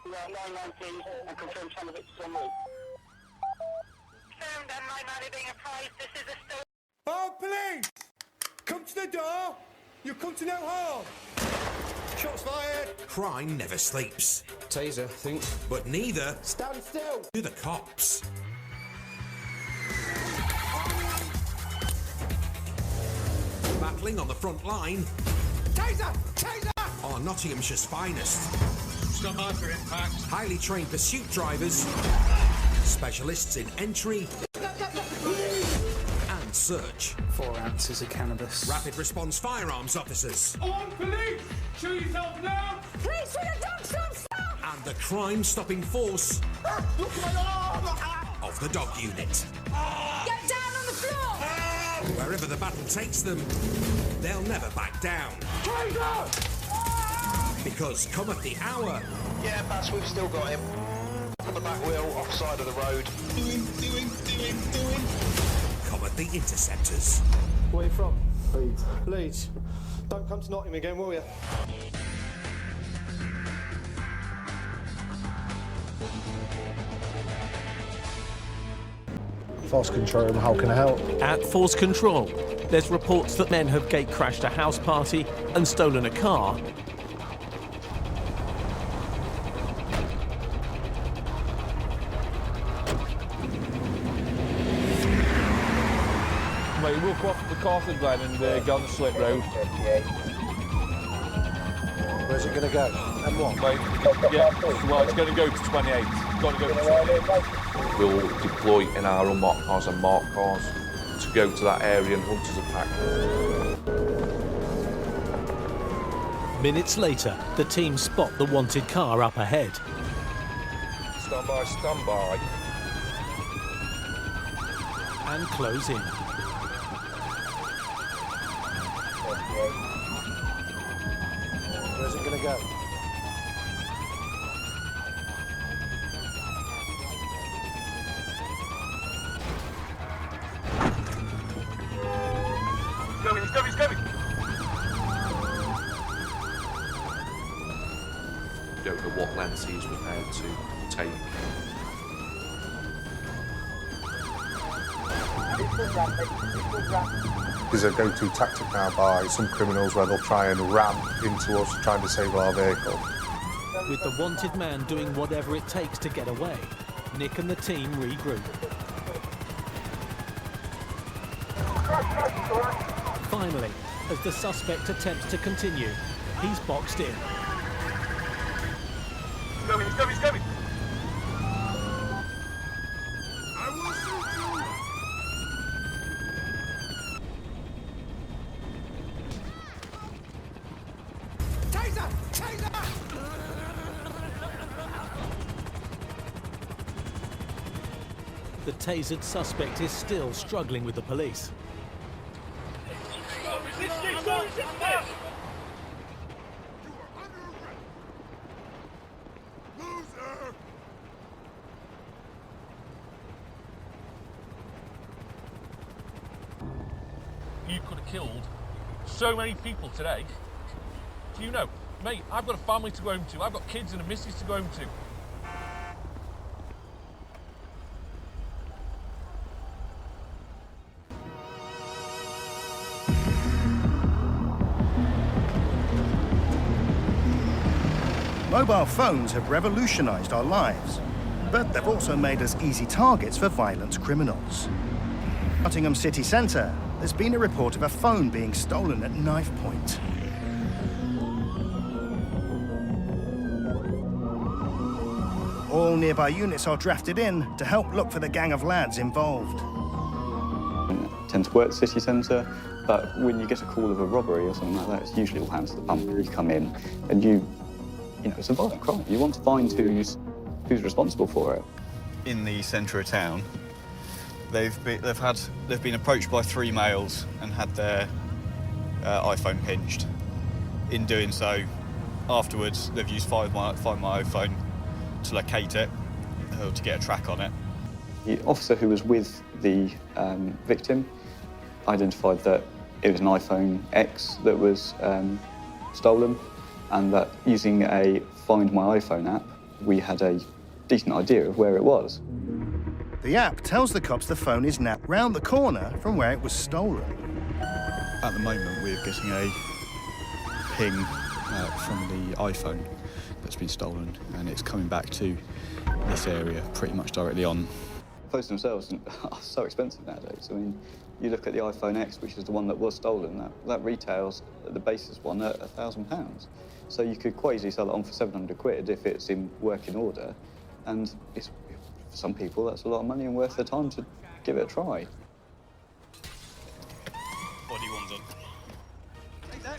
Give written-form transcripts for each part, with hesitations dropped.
Line 9 please, and confirm channel Victor's en route. Confirmed, and line 9 are being apprised. This is a stolen... Oh, police! Come to the door! You come to no harm! Shots fired! Crime never sleeps. Taser, I think. But neither Stand still! do the cops. Battling on the front line Taser! Taser! are Nottinghamshire's finest. Stand by for impact. Highly trained pursuit drivers, specialists in entry and search, 4 ounces of cannabis. rapid response firearms officers, On police! Show yourself now! Police with a dog, stop! and the crime-stopping force of the dog unit. Get down on the floor! Wherever the battle takes them, they'll never back down. Because come at the hour, Yeah, Bats, we've still got him. On the back wheel, offside of the road. come at the interceptors. Where are you from? Leeds. Leeds. Don't come to Nottingham again, will you? Force control, how can I help? At Force Control, there's reports that men have gate crashed a house party and stolen a car. Mate, we'll come off the Carthage Glen and go on the slip road. Where's it going to go? M1? Mate, yeah, well, it's going to go to 28. It's got to go to 28. We'll deploy in our unmarked cars and marked cars to go to that area and hunt as a pack. Minutes later, the team spot the wanted car up ahead. Stand by, stand by. And close in. Where's it going to go? He's coming, he's coming! Don't know what lengths he's prepared to take. There's a go-to tactic now by some criminals where they'll try and ram into us trying to save our vehicle. With the wanted man doing whatever it takes to get away, Nick and the team regroup. Finally, as the suspect attempts to continue, he's boxed in. He's coming, he's coming, he's coming! Taser! Taser! The tasered suspect is still struggling with the police. You could have killed so many people today. Do you know? Mate, I've got a family to go home to. I've got kids and a missus to go home to. Mobile phones have revolutionised our lives, but they've also made us easy targets for violent criminals. Nottingham city centre, there's been a report of a phone being stolen at knife point. All nearby units are drafted in to help look for the gang of lads involved. I tend to work city centre, but when you get a call of a robbery or something like that, it's usually all hands to the pump. You come in and you know, it's a violent crime. You want to find who's responsible for it. In the centre of town, they've been approached by 3 males and had their iPhone pinched. In doing so, afterwards they've used Find My iPhone to locate it, or to get a track on it. The officer who was with the victim identified that it was an iPhone X that was stolen, and that using a Find My iPhone app, we had a decent idea of where it was. The app tells the cops the phone is now round the corner from where it was stolen. At the moment, we're getting a ping from the iPhone that's been stolen, and it's coming back to this area pretty much directly on. Phones themselves are so expensive nowadays. I mean, you look at the iPhone X, which is the one that was stolen, that retails the basis one at £1,000. So you could quite easily sell it on for 700 quid if it's in working order, and it's, for some people that's a lot of money and worth their time to give it a try. Body one's on. Take that.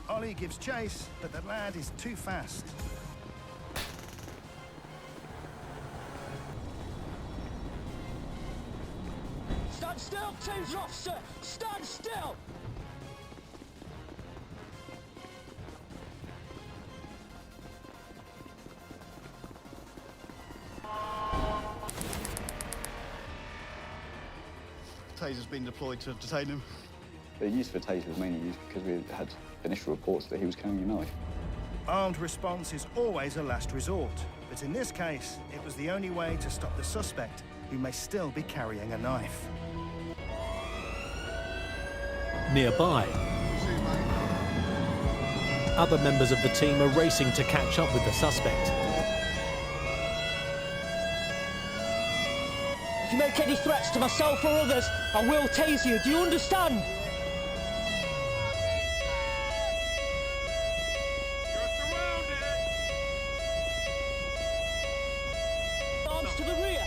Ollie gives chase, but the lad is too fast. Stand still, taser officer! Stand still! Taser's been deployed to detain him. The use for taser was mainly used because we had initial reports that he was carrying a knife. Armed response is always a last resort, but in this case, it was the only way to stop the suspect, who may still be carrying a knife. Nearby, other members of the team are racing to catch up with the suspect. If you make any threats to myself or others, I will tase you. Do you understand? Arms to the rear.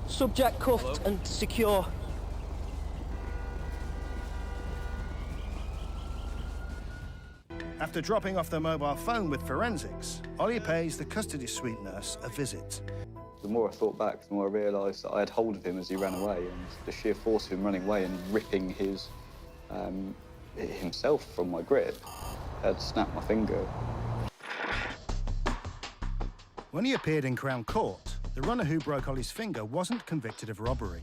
Subject cuffed and secure. After dropping off the mobile phone with forensics, Ollie pays the custody suite nurse a visit. The more I thought back, the more I realised that I had hold of him as he ran away, and the sheer force of him running away and ripping his himself from my grip had snapped my finger. When he appeared in Crown Court, the runner who broke Ollie's finger wasn't convicted of robbery,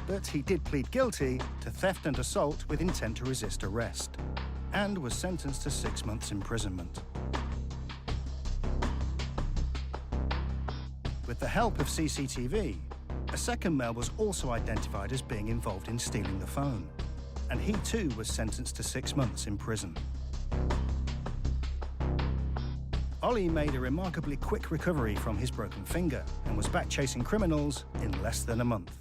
but he did plead guilty to theft and assault with intent to resist arrest, and was sentenced to 6 months imprisonment. With the help of CCTV, a second male was also identified as being involved in stealing the phone, and he too was sentenced to 6 months in prison. Ollie made a remarkably quick recovery from his broken finger and was back chasing criminals in less than a month.